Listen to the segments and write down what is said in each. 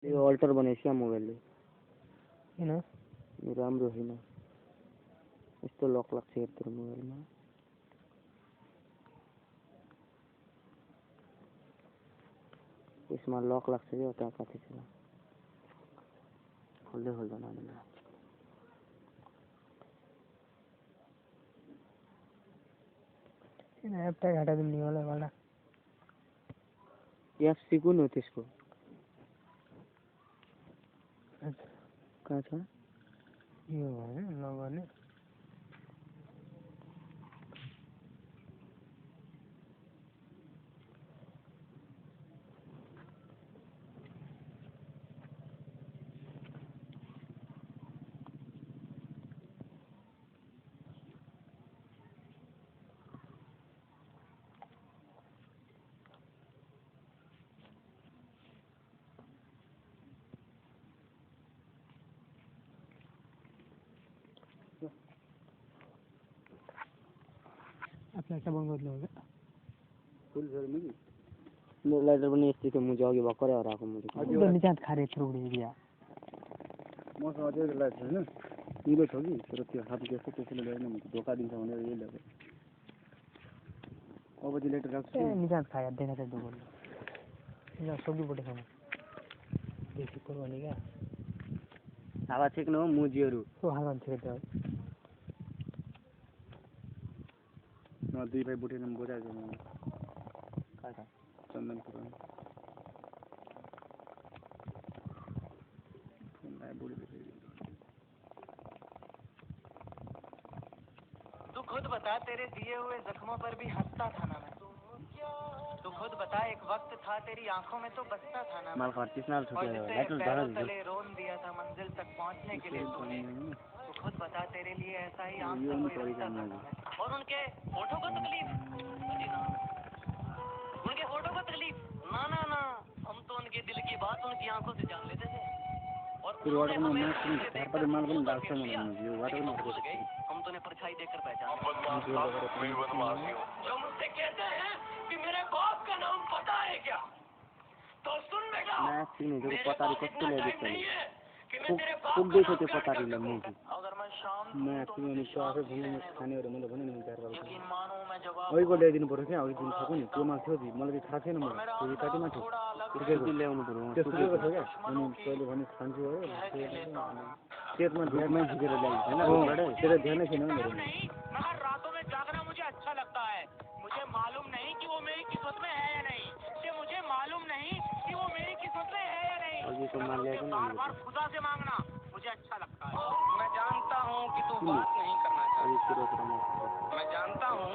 यो alter बनाएछ क्या मोबाइलले किन राम्रो छैन यस्तो लक लाग्छ हेर्दै मोबाइलमा यसमा लक लाग्छ क्या त्यहाँ कति छ खोल्दै खोल्दैन आउँदैन किन एपटा घटाइदिनु होला होला एफसी कुन हो त्यसको कहाँ छ यो होइन नगर्ने आपलाई बन्द गर्नु हो क्या फुल मेरो लाइटर पनि यस्तै थियो मुझे अघि भर्खरै हराएको मैले निचात खारे थ्रुडी दिया मसँग अझै लाइट छैन निलो छ कि तर त्यो हात जस्तो त्यसले ल्याएन धोका दिन्छ भनेर यही ल्याएको अब चाहिँ लाइटर राख्छु निचात खाया देखाएको दोकान यहाँ सब्जी पटे खानु बेसी पर्यो भने क्या हावा छेक्नु हो मुजीहरू हावा छेक्दा दुई भाइ बुटेर बोजाएको कहाँ चन्दनपुर तू खुद बता तेरे दिए हुए जख्मों पर भी हंसता था ना मैं तू खुद बता एक वक्त था तेरी आंखों में तो बसता था ना माल खर्चिसनाल छुट्टिया तले रोन दिया था मंजिल तक पहुंचने के लिए तूने तू खुद बता तेरे लिए ऐसा ही आंख से कोई रिश्ता था और उनके फोटो को तकलीफ उनके फोटो को तकलीफ ना ना ना हम तो उनके दिल की बात उनकी आंखों से जान लेते थे और उन्होंने हमें हम तो परछाई देखकर पहचान जो मुझसे कहते हैं कि मेरे बाप का नाम पता है क्या तो सुन बेटा मेरे पास इतना टाइम नहीं है कि मैं तेरे बाप का नाम काट अगर मैं शाम को यकीन मानो मैं जवाब अघिको ल्याइदिनु पर्यो क्या अघि दिनु सक्छु नि त्योमा थियो कि मलाई थाहा छैन म त्यो काटिमा थियो ल्याउनु पर्यो त्यो सुकेको छ क्या अनि तैँले भने खान्छु हो पेटमा ध्यानमै झुकेर ल्याइन्छ होइन तेरो ध्यानै छैन मेरो मैं हर रातों में जागना मुझे अच्छा लगता है मुझे मालूम नहीं कि वो मेरी किस्मत में है या नहीं कि मुझे मालूम नहीं कि वो मेरी किस्मत में है या नहीं बार बार खुदा से मांगना मुझे अच्छा लगता है मैं जानता हूँ कि तू बात नहीं करना चाहती मैं जानता हूँ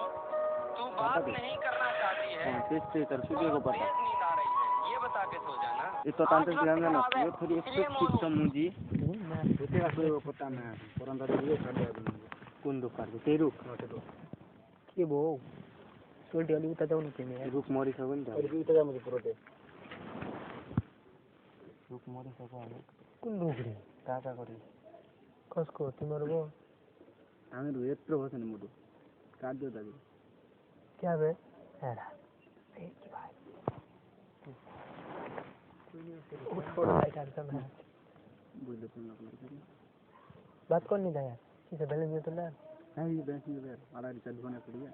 तू बात नहीं करना चाहती है नींद आ रही है ये बता के सो जाना यस्तो तान्त्रिक ध्यान न यो थोड़ी यस्तो ठीक छ मुजी भेटेको पत्तामा परन्दा यो काट्दै कुन रुख काट्छ त्यही रुख के भयो सोल्टी अलि उता जाउनु तिमी रुख मरिसक्यो नि त उता जानु पुरोटे रुख मरिसक्यो अब कुन रुख रे काकाको रे कसको तिम्रो भयो हामीहरू यत्रो भयो नि मुटु काट्दियो दाजु क्या बे हेरा बात करनी था यार इसे बैलेंस में तो ना है ये बैंक में यार आड़ा रिचार्ज करना पड़ेगा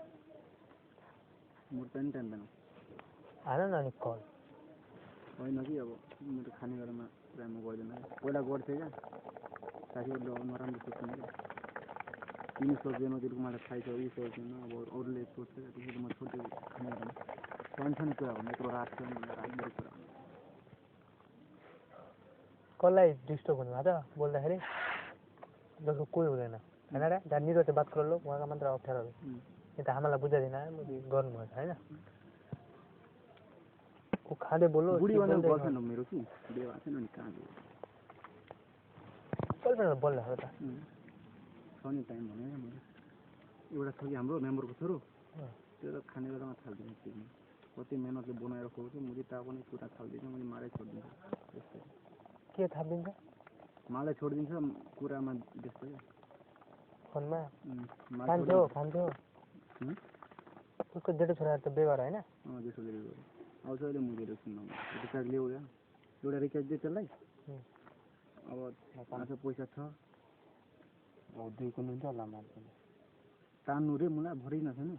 मोर पेन आना ना कॉल होइन कि अब मेरो खाने बेलामा राम्रो गर्दैन पहिला गर्थेँ क्या साथीहरूले नराम्रो सोच्दैन क्या तिमी सोच्दैन तिमीको मलाई थाहै छ यी सोच्दैन अब अरूले सोध्छ त्यसरी म छोड्दै खाने बेलामा टेन्सन कुरा हो यत्रो रात छ राम्रो कुरा हो कसलाई डिस्टर्ब हुनुभएको छ बोल्दाखेरि जसको कोही हुँदैन होइन र जहाँ निरो त्यो बात गर्नु उहाँको मात्र अप्ठ्यारो यो त हामीलाई बुझाइदिन गर्नुभएको छ होइन को खाँदै बोल्नु बुढी भनेर गर्दैन मेरो कि बिहे भएको छैन नि कहाँ गर्लफ्रेन्ड बोल्दाखेरि त छ नि टाइम भने एउटा छ कि हाम्रो मेम्बरको छोरो त्यो त खाने बेलामा थाल्दैन तिमी कति मेहनतले बनाएर खुवाउँछु मैले ता पनि कुरा थाल्दिनँ मैले मारै छोडिदिन्छु के थापिदिन्छ मलाई छोडिदिन्छ कुरामा त्यस्तो क्या फोनमा खान्थ्यो उसको जेठो छोराहरू त बेगर होइन त्यसो गरेर आउँछ अहिले मुजेर सुन्नु रिचार्ज ल्याउ एउटा रिचार्ज दे त्यसलाई हुँ। अब आजको पैसा छ दुईको हुन्छ होला मान्छे तान्नु रे मलाई भरि नछैन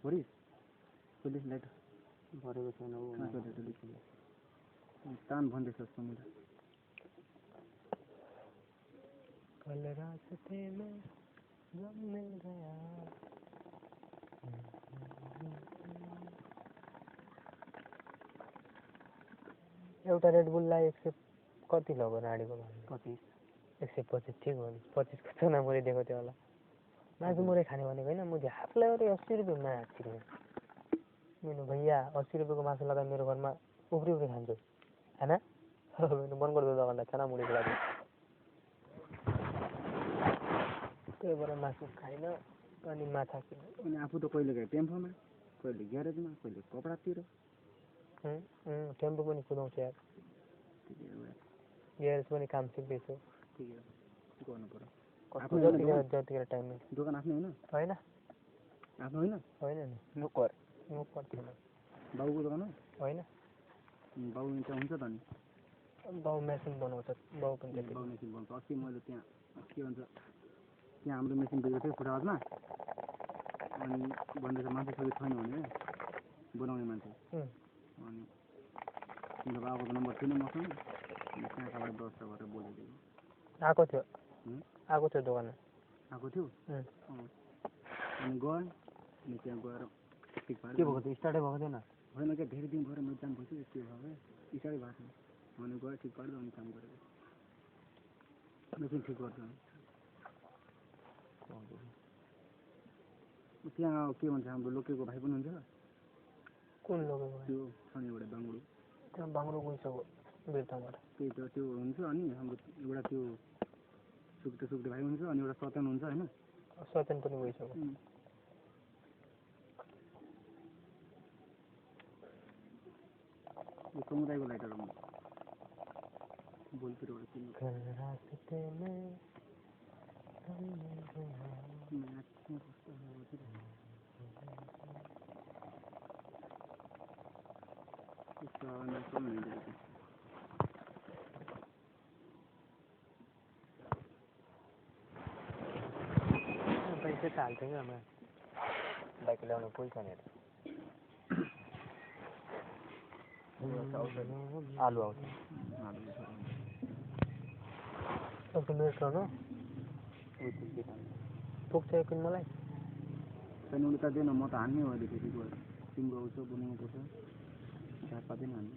भरि कहिले लाइट भरेको छैन तान भन्दैछ जस्तो मैले कल रास्ते में जब मिल गया एउटा रेड बुललाई 100 कति लग्यो नाडीको 25 125 ठिक हो नि 25 को चना मुरी दिएको थियो होला मासु मुरी खाने भनेको होइन मुझे हातलाई अरे 80 रुपियाँ माछी मैंने भैया 80 रुपियाँ को मासु लगाए मेरो घरमा उब्री उब्री खान्छु हैन मैंने मन गर्दो दोकानलाई चना मुरीको लागि त्यही भएर मासु खाइन अनि माछा किन अनि आफू त कहिले गए टेम्पोमा कहिले ग्यारेजमा कहिले कपडातिर टेम्पो पनि कुदाउँछ यार ग्यारेज पनि काम सिक्दैछु गर्नु पर्यो जतिखेर टाइम दोकान आफ्नै होइन आफ्नो होइन होइन नि नोकर थिएन बाबुको दोकान होइन बाबु त्यहाँ हुन्छ त नि बाउ मेसिन बनाउँछ बाउ पनि त्यति बाबु मेसिन बनाउँछ अस्ति मैले त्यहाँ के भन्छ त्यहाँ हाम्रो मेसिन दिएको थियो फुटपाथमा अनि भन्दैछ मान्छे छोरी छैन भने बनाउने मान्छे अनि तिम्रो बाबाको नम्बर थिएन मसँग त्यहाँ खाबाट व्यवस्था गरेर बोलिदिएको आएको थियो दोकानमा आएको थियो अनि गएँ अनि त्यहाँ गएर के भएको थियो स्टार्टै भएको थिएन होइन क्या धेरै दिन गएर मैले जाम भइसक्यो के भयो स्टार्टै भएको थियो अनि गएर ठिक पार्दै अनि काम गरेको मेसिन ठिक गर्छ त्यहाँ के भन्छ हाम्रो लोकेको भाइ पनि हुन्छ कुन लोकेको त्यो छ नि एउटा बाङ्गुडो त्यहाँ बाङ्गुडो गइसक्यो बिर्ताबाट त्यही त त्यो हुन्छ अनि हाम्रो एउटा त्यो सुक्टे भाइ हुन्छ अनि एउटा सतन हुन्छ होइन सत्यन पनि गइसक्यो यो समुदायको लाइटर बोलतिरबाट किन्नु पैसा त हाल्थ्यो क्या म बाइक ल्याउनु पैसा नि आलु आउँछ मिनट रहनु पुग्छ एकछिन मलाई छैन उसले त दिएन म त हान्ने हो अहिले फेरि गएर तिम्रो आउँछ बनाउनु पर्छ चार पाँचदिन हान्ने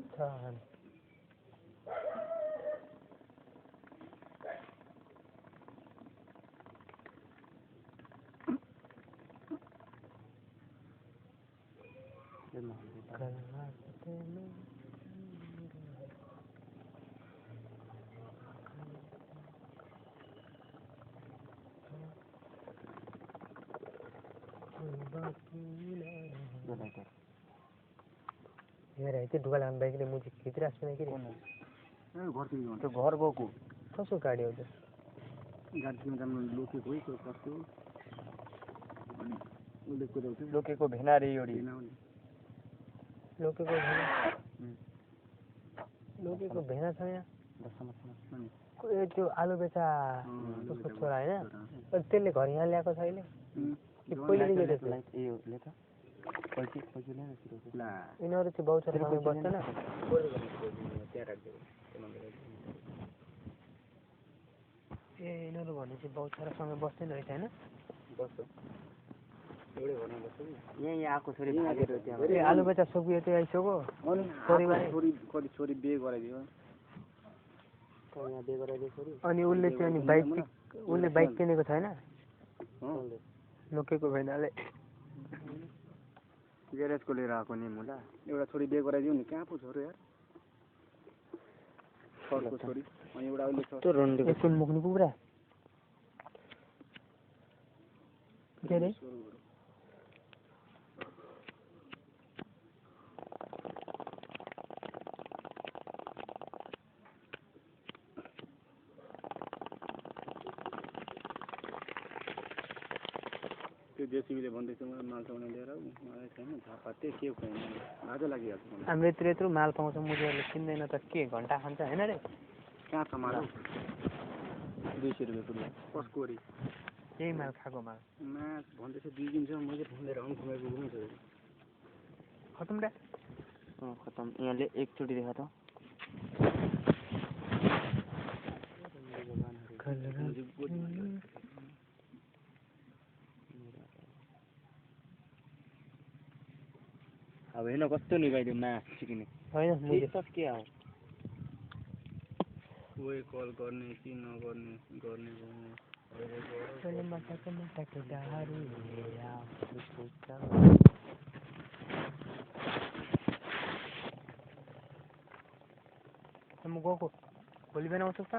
छ हेर है त्यो ढुगा लाग्ने बाइकले मुझे खिचिरहेको छैन कि घरतिर त्यो घर गएको कसको गाडी हो त्यो गाडीमा जानु लोकेको है त्यो कस्तो अनि उसले कुदाउँछ लोकेको भेनारी एउटी लोकेको भेना छ यहाँ त्यो आलु बेचा उसको छोरा होइन त्यसले घर यहाँ ल्याएको छ अहिले यिनीहरू चाहिँ बाउछरासँगै बस्दैन ए यिनीहरू भने चाहिँ बाउछरासँगै बस्दैन रहेछ होइन आलु बेचा सकियो त्यो आइसक्यो छोरी बिहे गराइदियो अनि उसले चाहिँ अनि बाइक किनेको छैन लोकेको भेनाले ग्यारेजको लिएर आएको नि मुला एउटा छोरी बिहे गराइदियो नि कहाँ पो छोरो यार सरको छोरी अनि एउटा अहिले एकछिन मुक्नु पुग्रा के अरे त्यो जेसीबीले भन्दैछ मलाई माल चौना लिएर मलाई छैन थाहा पाते के छैन आज लागिहाल्छ मलाई हाम्रो यत्रो यत्रो माल पाउँछ मुजुरले किन्दैन त के घन्टा खान्छ होइन रे कहाँ छ माल 200 रुपियाँ पुग्यो कसको अरे यही माल खाएको माल भन्दैछ 2 दिन छ मैले फोन लिएर आउनु खुमेको घुमै छ खतम रे खतम यहाँले एकचोटि देखा त अब हेर्न कस्तो निभाइदियो माया सिकिने होइन मुझे सब के हो कोही कल गर्ने कि नगर्ने गर्ने म गएको भोलि बिहान आउँछस् त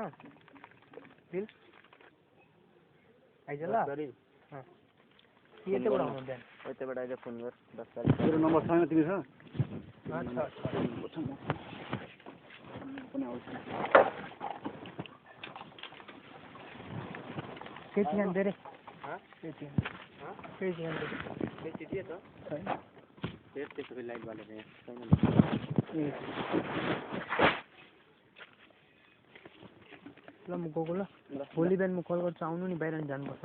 बिल आइज ल यताबाट आउनु बिहान यताबाट आइज फोन गर 10 तारिक मेरो नम्बर छैन तिमीसँग केटी खान दे रे लाइट बालेर छैन ल म गएको ल भोलि बिहान म कल गर्छु आउनु नि बाहिर नि जानुपर्छ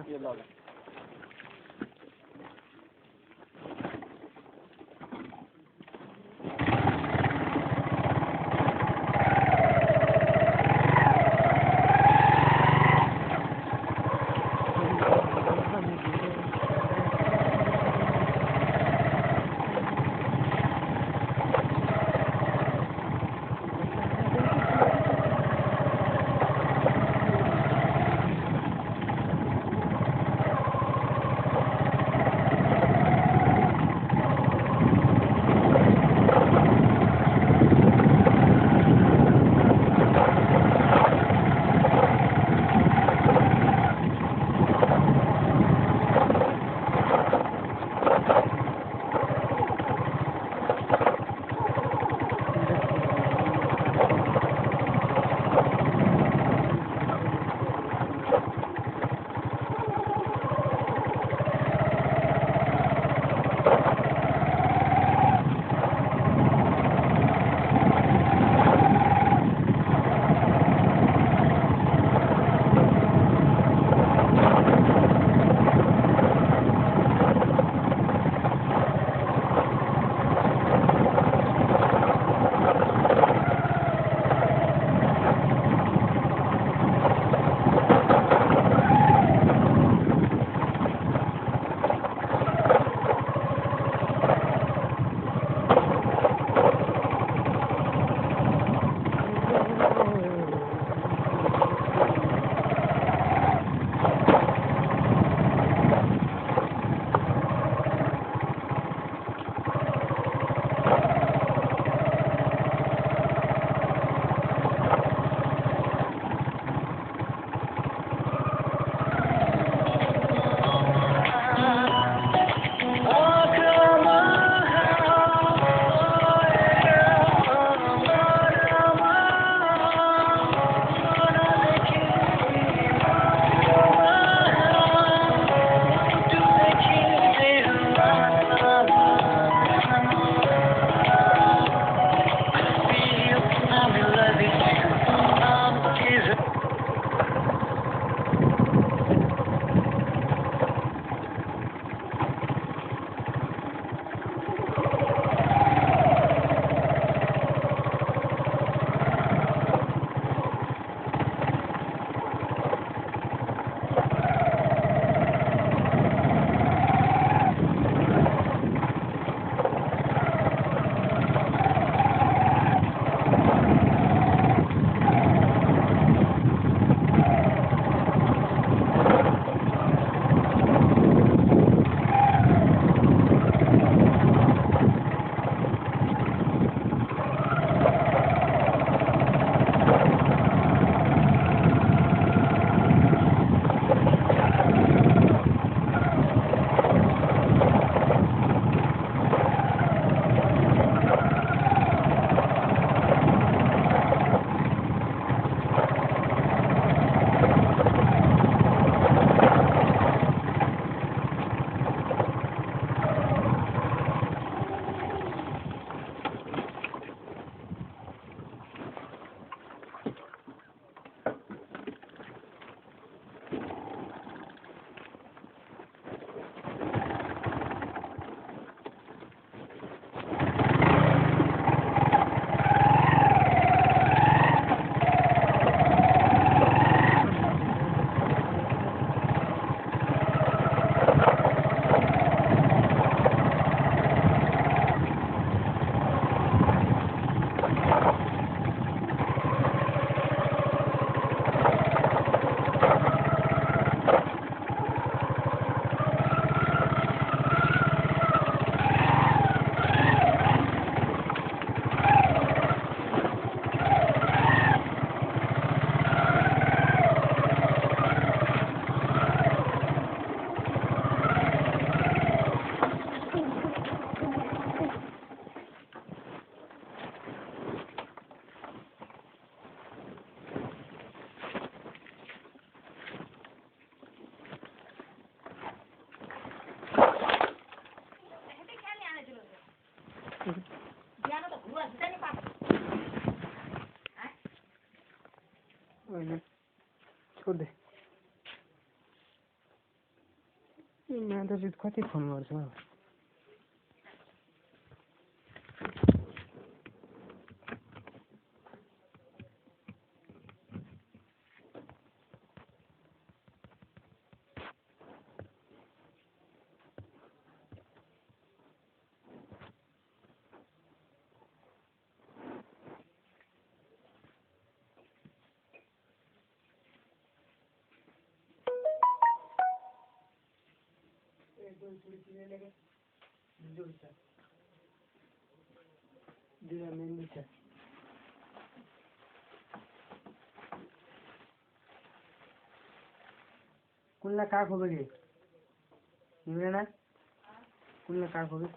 छोड़ दे मैं तो कति फोन गर्छु कुनला का खोगे निमेना कुनला का खोगे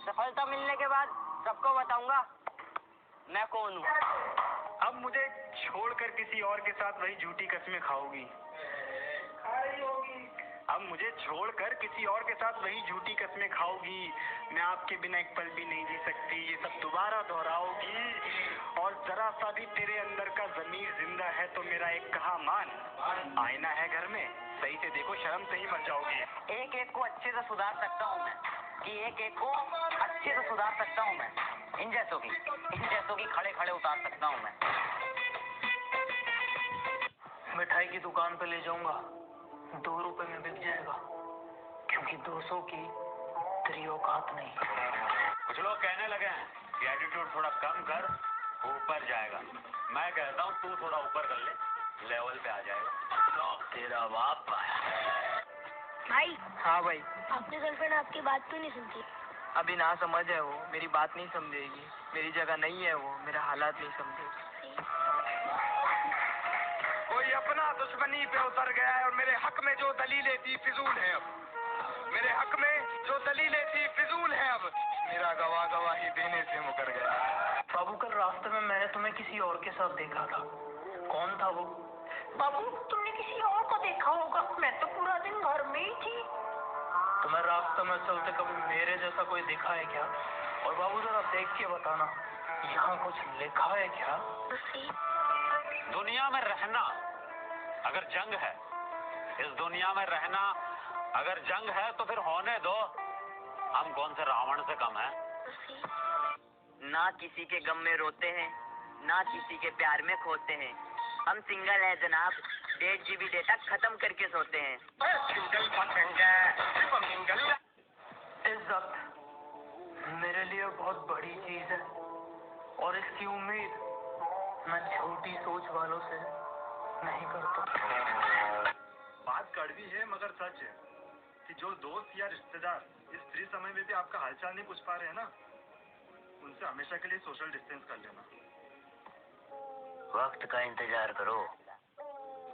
सफलता मिलने के बाद सबको बताऊंगा मैं कौन हूँ। अब मुझे छोड़कर किसी और के साथ वही झूठी कस्में खाओगी। अब मुझे छोड़कर किसी और के साथ वही झूठी कस्में खाओगी। मैं आपके बिना एक पल भी नहीं जी सकती। ये सब दोबारा दोहराओगी। और जरा सा भी तेरे अंदर का ज़मीर जिंदा है तो मेरा एक कहा मान। आईना है घर में, सही से देखो, शर्म से ही मर जाओगी। एक एक को अच्छे से सुधार सकता हूँ मैं, कि एक एक को अच्छे से सुधार सकता हूँ मैं। इन जैसों की खड़े खड़े उतार सकता हूँ मैं। मिठाई की दुकान पे ले जाऊंगा, 2 रुपए में बिक जाएगा, क्योंकि 200 की तेरी औकात नहीं। कुछ लोग कहने लगे हैं कि एटीट्यूड थोड़ा कम कर, ऊपर जाएगा। मैं कहता हूँ तू थोड़ा ऊपर कर ले, लेवल पे आ जाएगा। तेरा बाप आया। भाई। हाँ भाई। आपकी गर्लफ्रेंड आपकी बात क्यों नहीं सुनती? अभी ना समझ है वो, मेरी बात नहीं समझेगी। मेरी जगह नहीं है वो, मेरा हालात नहीं समझेगी। कोई अपना दुश्मनी पे उतर गया है और मेरे हक में जो दलीलें थी फिजूल है। अब मेरे हक में जो दलीलें थी फिजूल है। अब मेरा गवाही देने से मुकर गया। बाबू कल रास्ते में मैंने तुम्हें किसी और के साथ देखा था। कौन था वो? बाबू तुमने किसी और को देखा होगा, मैं तो पूरा दिन घर में ही थी। तुम्हें रास्ते में चलते कभी मेरे जैसा कोई दिखा है क्या? और बाबू जरा देख के बताना, यहाँ कुछ लिखा है क्या? दुनिया में रहना अगर जंग है, इस दुनिया में रहना अगर जंग है तो फिर होने दो। हम कौन से रावण से कम हैं? ना किसी के गम में रोते हैं, ना किसी के प्यार में खोते हैं। हम सिंगल है जनाब, 1.5 GB डेटा खत्म करके सोते हैं। इज्जत मेरे लिए बहुत बड़ी चीज है और इसकी उम्मीद मैं छोटी सोच वालों से नहीं करता। बात कड़वी है मगर सच है कि जो दोस्त या रिश्तेदार इस फ्री समय में भी आपका हालचाल नहीं पूछ पा रहे हैं ना, उनसे हमेशा के लिए सोशल डिस्टेंस कर लेना। वक्त का इंतजार करो,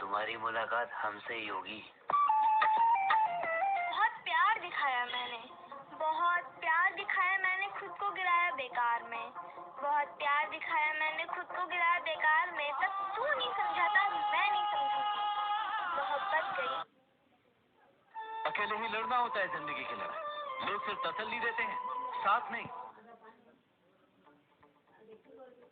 तुम्हारी मुलाकात हमसे ही होगी। बहुत प्यार दिखाया मैंने, बहुत प्यार दिखाया मैंने, खुद को गिराया बेकार में। बहुत प्यार दिखाया मैंने, खुद को गिराया बेकार में। तब तू नहीं समझा था, मैं नहीं समझूंगी। मोहब्बत गई। अकेले ही लड़ना होता है जिंदगी की लड़ाई। लोग सिर्फ तसल्ली देते हैं, साथ नहीं।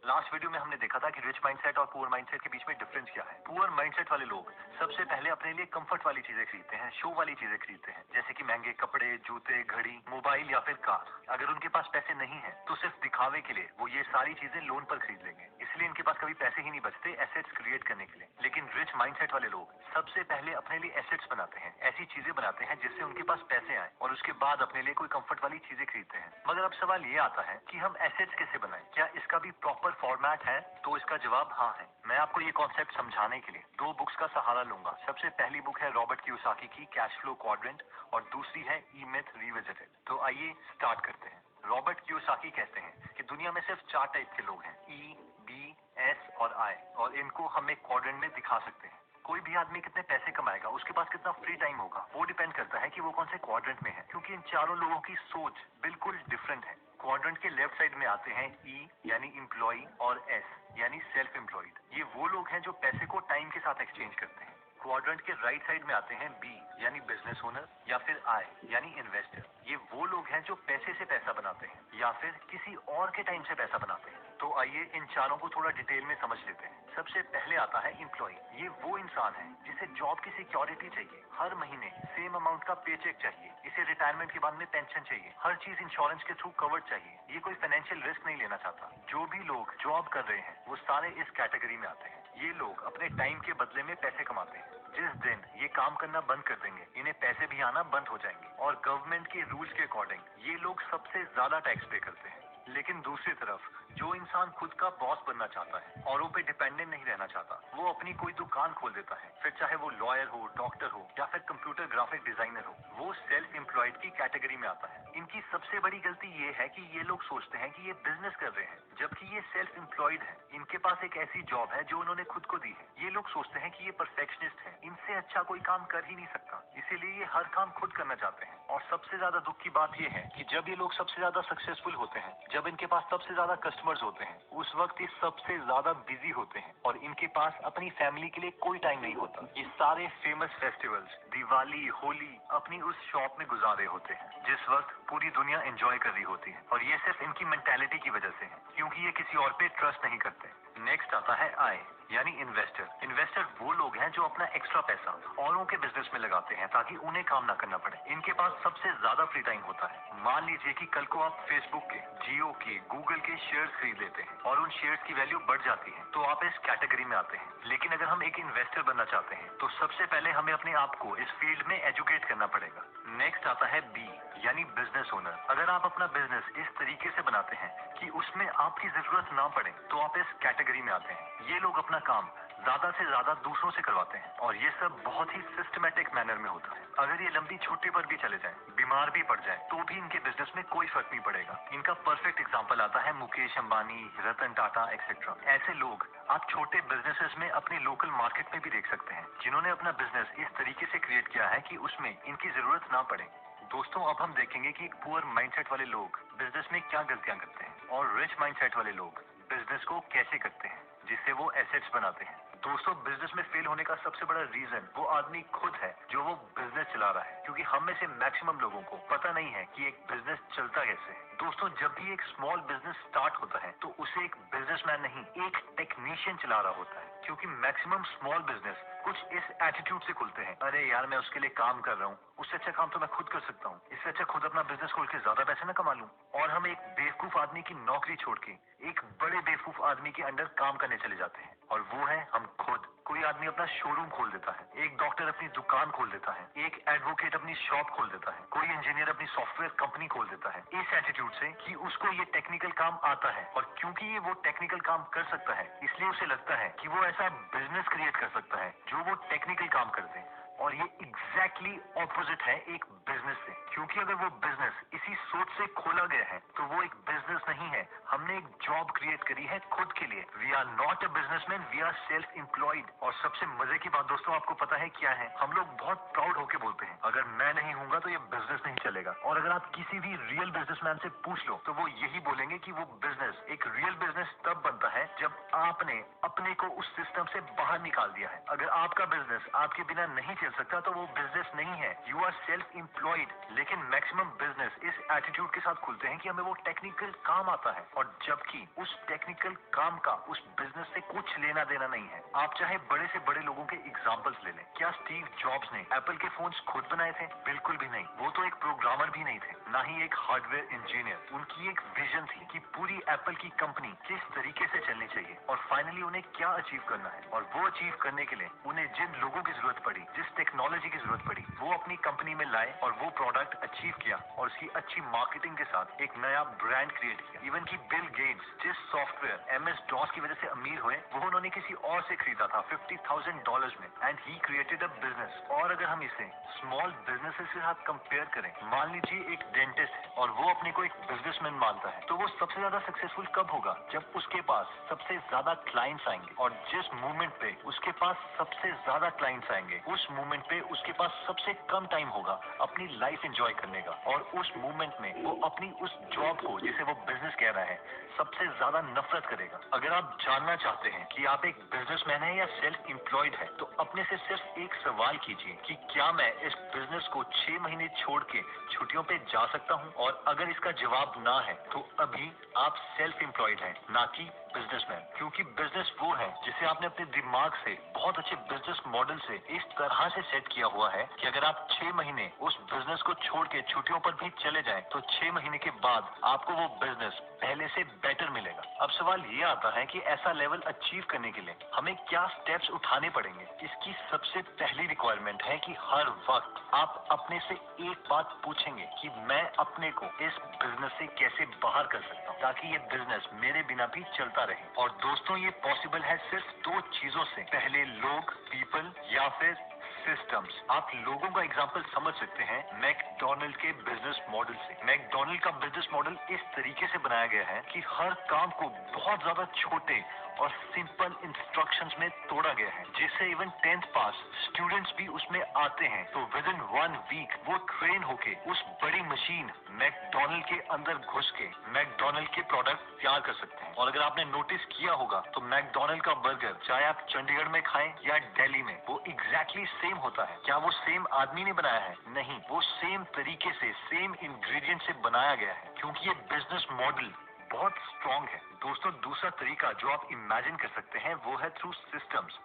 लास्ट वीडियो में हमने देखा था कि रिच माइंडसेट और पुअर माइंडसेट के बीच में डिफरेंस क्या है। पुअर माइंडसेट वाले लोग सबसे पहले अपने लिए कंफर्ट वाली चीजें खरीदते हैं, शो वाली चीजें खरीदते हैं, जैसे कि महंगे कपड़े, जूते, घड़ी, मोबाइल या फिर कार। अगर उनके पास पैसे नहीं है तो सिर्फ दिखावे के लिए वो ये सारी चीजें लोन पर खरीद लेंगे, इसलिए इनके पास कभी पैसे ही नहीं बचते एसेट्स क्रिएट करने के लिए। लेकिन रिच माइंडसेट वाले लोग सबसे पहले अपने लिए एसेट्स बनाते हैं, ऐसी चीजें बनाते हैं जिससे उनके पास पैसे आए और उसके बाद अपने लिए कोई कंफर्ट वाली चीजें खरीदते हैं। मगर अब सवाल ये आता है कि हम एसेट्स कैसे बनाएं? क्या इसका भी प्रॉपर फॉर्मेट है? तो इसका जवाब हाँ है। मैं आपको ये कॉन्सेप्ट समझाने के लिए 2 बुक्स का सहारा लूंगा। सबसे पहली बुक है रॉबर्ट कियोसाकी की कैश फ्लो क्वाड्रेंट और दूसरी है ई मिथ रिविजिटेड। तो आइए स्टार्ट करते हैं। रॉबर्ट कियोसाकी कहते हैं कि दुनिया में सिर्फ 4 टाइप के लोग हैं, ई, बी, एस और आई, और इनको हम एक क्वाड्रेंट में दिखा सकते हैं। कोई भी आदमी कितने पैसे कमाएगा, उसके पास कितना फ्री टाइम होगा, वो डिपेंड करता है कि वो कौन से क्वाड्रेंट में है, क्योंकि इन चारों लोगों की सोच बिल्कुल डिफरेंट है। क्वाड्रेंट के लेफ्ट साइड में आते हैं ई यानी एम्प्लॉय और एस यानी सेल्फ एम्प्लॉयड। ये वो लोग हैं जो पैसे को टाइम के साथ एक्सचेंज करते हैं। क्वाड्रेंट के राइट साइड में आते हैं बी यानी बिजनेस ओनर या फिर आई यानी इन्वेस्टर। ये वो लोग हैं जो पैसे से पैसा बनाते हैं या फिर किसी और के टाइम से पैसा बनाते हैं। तो आइए इन चारों को थोड़ा डिटेल में समझ लेते हैं। सबसे पहले आता है एम्प्लॉय। ये वो इंसान है जिसे जॉब की सिक्योरिटी चाहिए, हर महीने सेम अमाउंट का पे चेक चाहिए, इसे रिटायरमेंट के बाद में पेंशन चाहिए, हर चीज इंश्योरेंस के थ्रू कवर्ड चाहिए, ये कोई फाइनेंशियल रिस्क नहीं लेना चाहता। जो भी लोग जॉब कर रहे हैं वो सारे इस कैटेगरी में आते हैं। ये लोग अपने टाइम के बदले में पैसे कमाते हैं। जिस दिन ये काम करना बंद कर देंगे, इन्हें पैसे भी आना बंद हो जाएंगे और गवर्नमेंट के रूल्स के अकॉर्डिंग ये लोग सबसे ज्यादा टैक्स पे करते हैं। लेकिन दूसरी तरफ जो इंसान खुद का बॉस बनना चाहता है, औरों पे डिपेंडेंट नहीं रहना चाहता, वो अपनी कोई दुकान खोल देता है, फिर चाहे वो लॉयर हो, डॉक्टर हो या फिर कंप्यूटर ग्राफिक डिजाइनर हो, वो सेल्फ एम्प्लॉयड की कैटेगरी में आता है। इनकी सबसे बड़ी गलती ये है कि ये लोग सोचते हैं कि ये बिजनेस कर रहे हैं, जबकि ये सेल्फ एम्प्लॉयड है। इनके पास एक ऐसी जॉब है जो उन्होंने खुद को दी है। ये लोग सोचते हैं कि ये परफेक्शनिस्ट है, इनसे अच्छा कोई काम कर ही नहीं सकता, इसीलिए ये हर काम खुद करना चाहते हैं। और सबसे ज्यादा दुख की बात ये है कि जब ये लोग सबसे ज्यादा सक्सेसफुल होते हैं, जब इनके पास सबसे ज्यादा कस्टमर्स होते हैं, उस वक्त ये सबसे ज्यादा बिजी होते हैं और इनके पास अपनी फैमिली के लिए कोई टाइम नहीं होता। ये सारे फेमस फेस्टिवल्स, दिवाली, होली अपनी उस शॉप में गुजार रहे होते हैं जिस वक्त पूरी दुनिया एंजॉय कर रही होती है। और ये सिर्फ इनकी मेंटालिटी की वजह से है, क्योंकि ये किसी और पे ट्रस्ट नहीं करते। नेक्स्ट आता है आई यानी इन्वेस्टर। इन्वेस्टर वो लोग हैं जो अपना एक्स्ट्रा पैसा औरों के बिजनेस में लगाते हैं ताकि उन्हें काम ना करना पड़े। इनके पास सबसे ज्यादा फ्री टाइम होता है। मान लीजिए कि कल को आप फेसबुक के, जियो के, गूगल के शेयर्स खरीद लेते हैं और उन शेयर्स की वैल्यू बढ़ जाती है, तो आप इस कैटेगरी में आते हैं। लेकिन अगर हम एक इन्वेस्टर बनना चाहते हैं तो सबसे पहले हमें अपने आप को इस फील्ड में एजुकेट करना पड़ेगा। नेक्स्ट आता है बी यानी बिजनेस ओनर। अगर आप अपना बिजनेस इस तरीके से बनाते हैं कि उसमें आपकी जरूरत ना पड़े, तो आप इस कैटेगरी में आते हैं। ये लोग अपना काम ज्यादा से ज्यादा दूसरों से करवाते हैं और ये सब बहुत ही सिस्टमैटिक मैनर में होता है। अगर ये लंबी छुट्टी पर भी चले जाएं, बीमार भी पड़ जाएं, तो भी इनके बिजनेस में कोई फर्क नहीं पड़ेगा। इनका परफेक्ट एग्जांपल आता है मुकेश अंबानी, रतन टाटा एक्सेट्रा। ऐसे लोग आप छोटे बिजनेसेस में अपनी लोकल मार्केट में भी देख सकते हैं, जिन्होंने अपना बिजनेस इस तरीके से क्रिएट किया है कि उसमें इनकी जरूरत ना पड़े। दोस्तों, अब हम देखेंगे कि पुअर माइंडसेट वाले लोग बिजनेस में क्या गलतियां करते हैं और रिच माइंडसेट वाले लोग बिजनेस को कैसे करते हैं जिससे वो एसेट्स बनाते हैं। दोस्तों, बिजनेस में फेल होने का सबसे बड़ा रीजन वो आदमी खुद है जो वो बिजनेस चला रहा है, क्योंकि हम में से मैक्सिमम लोगों को पता नहीं है कि एक बिजनेस चलता कैसे है। दोस्तों, जब भी एक स्मॉल बिजनेस स्टार्ट होता है तो उसे एक बिजनेसमैन नहीं, एक टेक्नीशियन चला रहा होता है, क्योंकि मैक्सिमम स्मॉल बिजनेस कुछ इस एटीट्यूड से खुलते हैं, अरे यार मैं उसके लिए काम कर रहा हूँ, उससे अच्छा काम तो मैं खुद कर सकता हूँ, इससे अच्छा खुद अपना बिजनेस खोल के ज्यादा पैसे न कमा लूं। और हम एक बेवकूफ आदमी की नौकरी छोड़ के एक बड़े बेवकूफ आदमी के अंडर काम करने चले जाते हैं, और वो है हम खुद। कोई आदमी अपना शोरूम खोल देता है, एक डॉक्टर अपनी दुकान खोल देता है, एक एडवोकेट अपनी शॉप खोल देता है, कोई इंजीनियर अपनी सॉफ्टवेयर कंपनी खोल देता है, इस एटीट्यूड से कि उसको ये टेक्निकल काम आता है, और क्योंकि ये वो टेक्निकल काम कर सकता है इसलिए उसे लगता है कि वो ऐसा बिजनेस क्रिएट कर सकता है जो वो टेक्निकल काम करते हैं। और ये एग्जैक्टली ऑपोजिट है एक बिजनेस से, क्योंकि अगर वो बिजनेस इसी सोच से खोला गया है तो वो एक बिजनेस नहीं है, हमने एक जॉब क्रिएट करी है खुद के लिए। We are not a businessman, we are self employed. और सबसे मजे की बात दोस्तों आपको पता है क्या है? हम लोग बहुत प्राउड होके बोलते हैं, अगर मैं नहीं हूंगा तो ये बिजनेस नहीं चलेगा। और अगर आप किसी भी रियल बिजनेसमैन से पूछ लो तो वो यही बोलेंगे कि वो बिजनेस एक रियल बिजनेस तब बनता है जब आपने अपने को उस सिस्टम से बाहर निकाल दिया है। अगर आपका बिजनेस आपके बिना नहीं चल कर सकता तो वो बिजनेस नहीं है, यू आर सेल्फ एम्प्लॉयड। लेकिन मैक्सिमम बिजनेस इस एटीट्यूड के साथ खुलते हैं कि हमें वो टेक्निकल काम आता है, और जबकि उस टेक्निकल काम का उस बिजनेस से कुछ लेना देना नहीं है। आप चाहे बड़े से बड़े लोगों के एग्जाम्पल्स ले लें, क्या स्टीव जॉब्स ने एप्पल के फोन्स खुद बनाए थे? बिल्कुल भी नहीं। वो तो एक प्रोग्रामर भी नहीं थे, ना ही एक हार्डवेयर इंजीनियर। उनकी एक विजन थी कि पूरी एप्पल की कंपनी किस तरीके से चलनी चाहिए और फाइनली उन्हें क्या अचीव करना है। और वो अचीव करने के लिए उन्हें जिन लोगों की जरूरत पड़ी, जिस टेक्नोलॉजी की जरूरत पड़ी, वो अपनी कंपनी में लाए और वो प्रोडक्ट अचीव किया और उसकी अच्छी मार्केटिंग के साथ एक नया ब्रांड क्रिएट किया। इवन की बिल गेट्स जिस सॉफ्टवेयर MS-DOS की वजह से अमीर हुए, वो उन्होंने किसी और से खरीदा था $50,000 में, and he created a business. और अगर हम इसे स्मॉल बिजनेसेस के साथ कंपेयर करें, मान लीजिए एक डेंटिस्ट है और वो अपने को एक बिजनेसमैन मानता है, तो वो सबसे ज्यादा सक्सेसफुल कब होगा? जब उसके पास सबसे ज्यादा क्लाइंट्स आएंगे, और जिस मूवमेंट पे उसके पास सबसे ज्यादा क्लाइंट्स आएंगे, उस मूवमेंट पे उसके पास सबसे कम टाइम होगा अपनी लाइफ एंजॉय करने का, और उस मूवमेंट में वो अपनी उस जॉब को, जिसे वो बिजनेस कह रहा है, सबसे ज्यादा नफरत करेगा। अगर आप जानना चाहते हैं कि आप एक बिजनेसमैन है या सेल्फ एम्प्लॉयड है, तो अपने से सिर्फ एक सवाल कीजिए कि क्या मैं इस बिजनेस को 6 महीने छोड़ के छुट्टियों पे जा सकता हूँ? और अगर इसका जवाब ना है, तो अभी आप सेल्फ एम्प्लॉयड हैं, ना कि बिजनेसमैन। क्योंकि बिजनेस वो है जिसे आपने अपने दिमाग से, बहुत अच्छे बिजनेस मॉडल से इस तरह से सेट किया हुआ है कि अगर आप 6 महीने उस बिजनेस को छोड़ के छुट्टियों पर भी चले जाएं, तो 6 महीने के बाद आपको वो बिजनेस पहले से बेटर मिलेगा। अब सवाल ये आता है कि ऐसा लेवल अचीव करने के लिए हमें क्या स्टेप्स उठाने पड़ेंगे। इसकी सबसे पहली रिक्वायरमेंट है कि हर वक्त आप अपने से एक बात पूछेंगे कि मैं अपने को इस बिजनेस से कैसे बाहर कर सकता हूँ, ताकि ये बिजनेस मेरे बिना भी चलता रहे। और दोस्तों, ये पॉसिबल है सिर्फ 2 चीजों से, पहले लोग, पीपल, या फिर सिस्टम्स। आप लोगों का एग्जांपल समझ सकते हैं मैकडॉनल्ड के बिजनेस मॉडल से। मैकडॉनल्ड का बिजनेस मॉडल इस तरीके से बनाया गया है कि हर काम को बहुत ज्यादा छोटे और सिंपल इंस्ट्रक्शंस में तोड़ा गया है, जिससे इवन 10th पास स्टूडेंट्स भी उसमें आते हैं, तो विद इन 1 वीक वो ट्रेन होके उस बड़ी मशीन मैकडॉनल्ड के अंदर घुस के मैकडॉनल्ड के प्रोडक्ट तैयार कर सकते हैं। और अगर आपने नोटिस किया होगा, तो मैकडॉनल्ड का बर्गर चाहे आप चंडीगढ़ में खाएं या दिल्ली में, वो एग्जैक्टली सेम होता है। क्या वो सेम आदमी ने बनाया है? नहीं, वो सेम तरीके से, सेम इंग्रेडिएंट से बनाया गया है, क्योंकि ये बिजनेस मॉडल बहुत स्ट्रॉन्ग है। दोस्तों, दूसरा तरीका जो आप इमेजिन कर सकते हैं वो है थ्रू सिस्टम्स,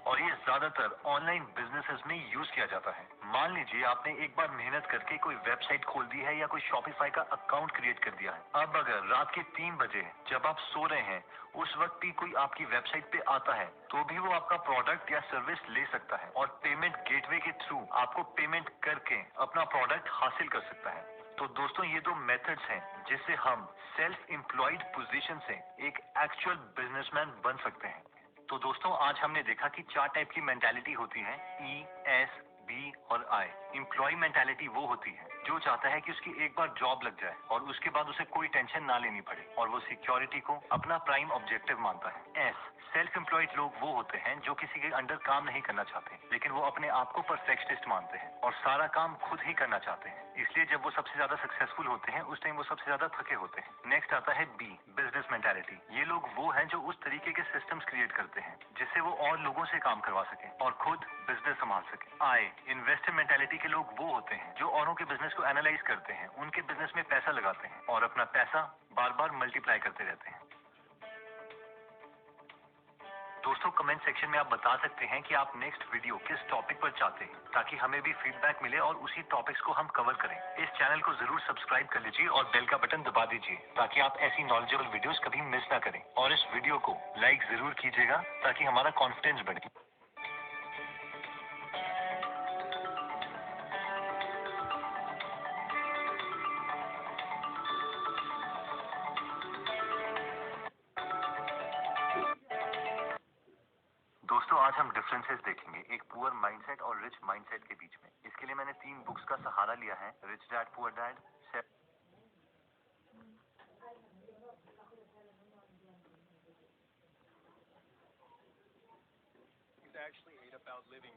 और ये ज्यादातर ऑनलाइन बिजनेसेस में यूज किया जाता है। मान लीजिए आपने एक बार मेहनत करके कोई वेबसाइट खोल दी है या कोई शॉपिफाई का अकाउंट क्रिएट कर दिया है। अब अगर रात के 3 बजे जब आप सो रहे हैं, उस वक्त भी कोई आपकी वेबसाइट पे आता है, तो भी वो आपका प्रोडक्ट या सर्विस ले सकता है और पेमेंट गेटवे के थ्रू आपको पेमेंट करके अपना प्रोडक्ट हासिल कर सकता है। तो दोस्तों, ये 2 मेथड्स हैं जिससे हम सेल्फ एम्प्लॉयड पोजीशन से एक एक्चुअल बिजनेसमैन बन सकते हैं। तो दोस्तों, आज हमने देखा कि 4 टाइप की मेंटालिटी होती है, ESB और I। एम्प्लॉय मेंटालिटी वो होती है जो चाहता है कि उसकी एक बार जॉब लग जाए और उसके बाद उसे कोई टेंशन ना लेनी पड़े, और वो सिक्योरिटी को अपना प्राइम ऑब्जेक्टिव मानता है। S सेल्फ एम्प्लॉयड लोग वो होते हैं जो किसी के अंडर काम नहीं करना चाहते, लेकिन वो अपने आप को परफेक्शनिस्ट मानते हैं और सारा काम खुद ही करना चाहते हैं। इसलिए जब वो सबसे ज्यादा सक्सेसफुल होते हैं, उस टाइम वो सबसे ज्यादा थके होते हैं। नेक्स्ट आता है B बिजनेस मेंटालिटी। ये लोग वो हैं जो उस तरीके के सिस्टम्स क्रिएट करते हैं जिससे वो और लोगों से काम करवा सके और खुद बिजनेस संभाल सके। I इन्वेस्टर मेंटालिटी के लोग वो होते हैं जो औरों के बिजनेस को एनालाइज करते हैं, उनके बिजनेस में पैसा लगाते हैं और अपना पैसा बार बार मल्टीप्लाई करते रहते हैं। दोस्तों, कमेंट सेक्शन में आप बता सकते हैं कि आप नेक्स्ट वीडियो किस टॉपिक पर चाहते हैं, ताकि हमें भी फीडबैक मिले और उसी टॉपिक्स को हम कवर करें। इस चैनल को जरूर सब्सक्राइब कर लीजिए और बेल का बटन दबा दीजिए, ताकि आप ऐसी नॉलेजेबल वीडियोस कभी मिस ना करें। और इस वीडियो को लाइक जरूर कीजिएगा ताकि हमारा कॉन्फिडेंस बढ़े। दोस्तों, आज हम डिफरेंसेस देखेंगे एक पुअर माइंडसेट और रिच माइंडसेट के बीच में। इसके लिए मैंने 3 बुक्स का सहारा लिया है, rich dad poor dad. Actually ate about living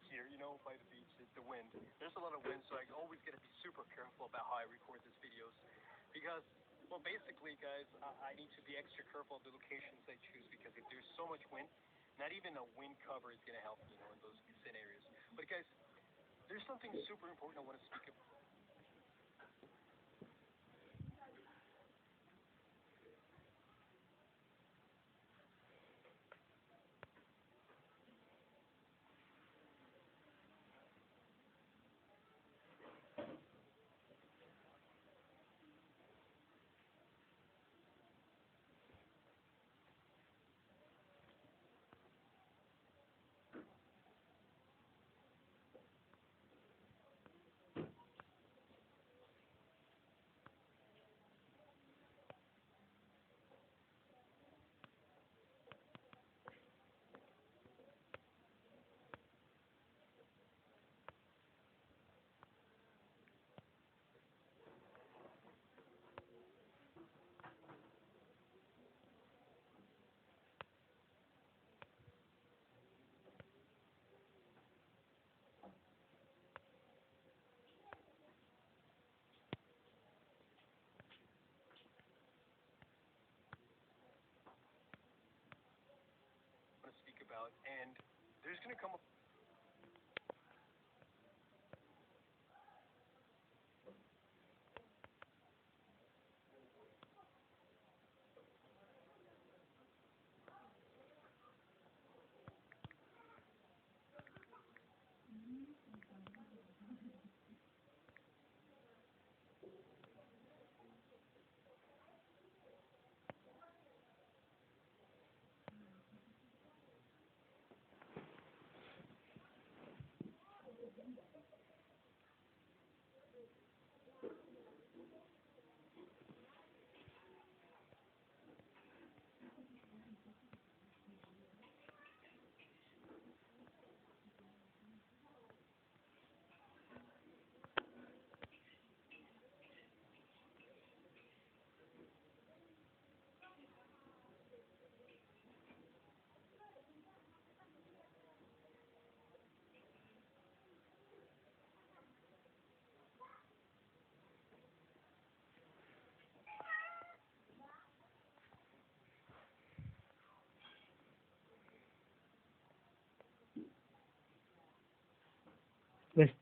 here, you know, by the beach, the wind. There's a lot of wind, so I always got to be super careful about how I record these videos. Because, well, basically, guys, I need to be extra careful of the locations I choose, because if there's so much wind, not even a wind cover is going to help, you know, in those scenarios. But guys, there's something super important I want to speak about. About, and there's going to come a बस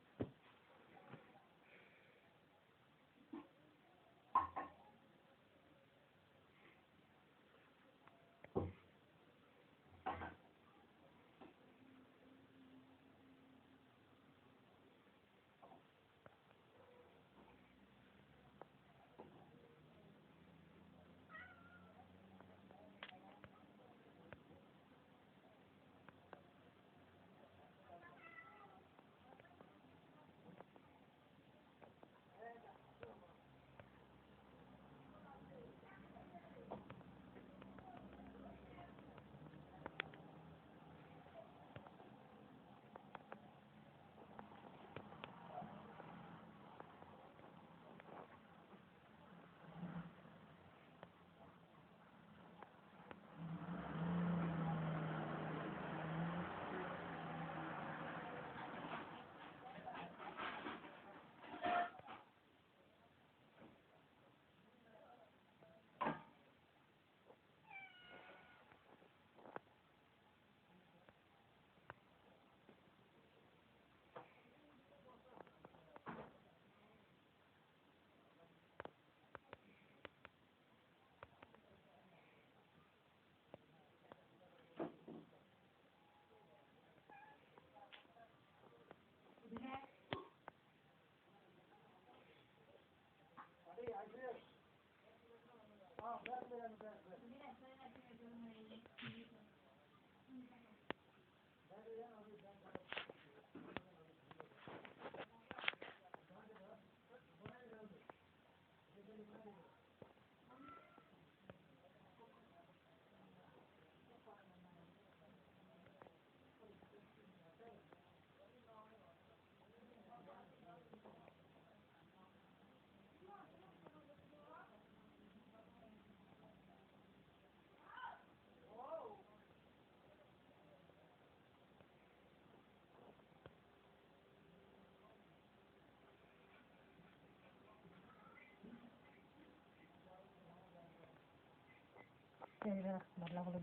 Mira, darle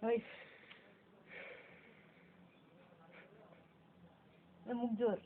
a मुकजोर